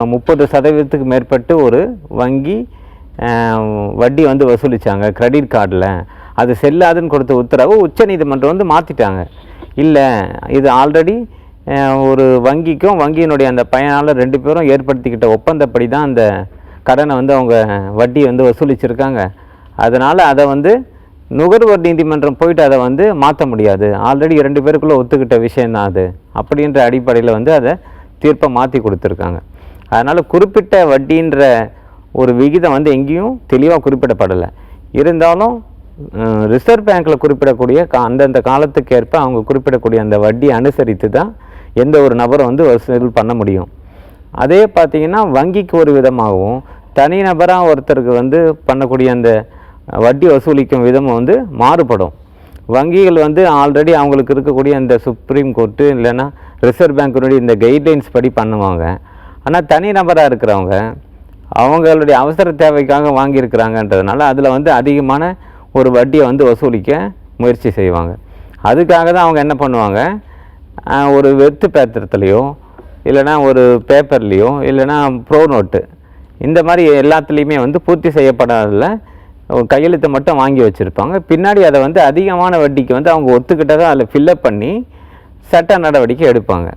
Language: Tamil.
30% மேற்பட்டு ஒரு வங்கி வட்டி வந்து வசூலித்தாங்க கிரெடிட் கார்டில். அது செல்லாதுன்னு கொடுத்த உத்தரவு உச்சநீதிமன்றம் வந்து மாற்றிட்டாங்க. இல்லை, இது ஆல்ரெடி ஒரு வங்கிக்கும் வங்கியினுடைய அந்த பயனாளர் 2 பேரும் ஏற்படுத்திக்கிட்ட ஒப்பந்தப்படி தான் அந்த கடனை வந்து அவங்க வட்டி வந்து வசூலிச்சிருக்காங்க. அதனால் அதை வந்து நுகர்வோர் நீதிமன்றம் போயிட்டு அதை வந்து மாற்ற முடியாது. ஆல்ரெடி 2 பேருக்குள்ளே ஒத்துக்கிட்ட விஷயந்தான் அது அப்படின்ற அடிப்படையில் வந்து அதை தீர்ப்பை மாற்றி கொடுத்துருக்காங்க. அதனால் குறிப்பிட்ட வட்டின்ற ஒரு விகிதம் வந்து எங்கேயும் தெளிவாக குறிப்பிடப்படலை. இருந்தாலும் ரிசர்வ் பேங்க்கில் குறிப்பிடக்கூடிய அந்தந்த காலத்துக்கு ஏற்ப அவங்க குறிப்பிடக்கூடிய அந்த வட்டி அனுசரித்து தான் எந்த ஒரு நபரும் வந்து வசூல் பண்ண முடியும். அதே பார்த்திங்கன்னா வங்கிக்கு ஒரு விதமாகவும் தனிநபராக ஒருத்தருக்கு வந்து பண்ணக்கூடிய அந்த வட்டி வசூலிக்கும் விதமும் வந்து மாறுபடும். வங்கிகள் வந்து ஆல்ரெடி அவங்களுக்கு இருக்கக்கூடிய இந்த சுப்ரீம் கோர்ட்டு இல்லைன்னா ரிசர்வ் பேங்க்கினுடைய இந்த கைட்லைன்ஸ் படி பண்ணுவாங்க. ஆனால் தனிநபராக இருக்கிறவங்க அவங்களுடைய அவசர தேவைக்காக வாங்கியிருக்கிறாங்கன்றதுனால அதில் வந்து அதிகமான ஒரு வட்டியை வந்து வசூலிக்க முயற்சி செய்வாங்க. அதுக்காக தான் அவங்க என்ன பண்ணுவாங்க, ஒரு வெத்து பேத்திரத்துலேயோ இல்லைனா ஒரு பேப்பர்லேயோ இல்லைனா ப்ரோ நோட்டு இந்த மாதிரி எல்லாத்துலேயுமே வந்து பூர்த்தி செய்யப்படாததில் கையெழுத்தை மட்டும் வாங்கி வச்சுருப்பாங்க. பின்னாடி அதை வந்து அதிகமான வட்டிக்கு வந்து அவங்க ஒத்துக்கிட்டதை அதில் ஃபில்லப் பண்ணி சட்ட நடவடிக்கை எடுப்பாங்க.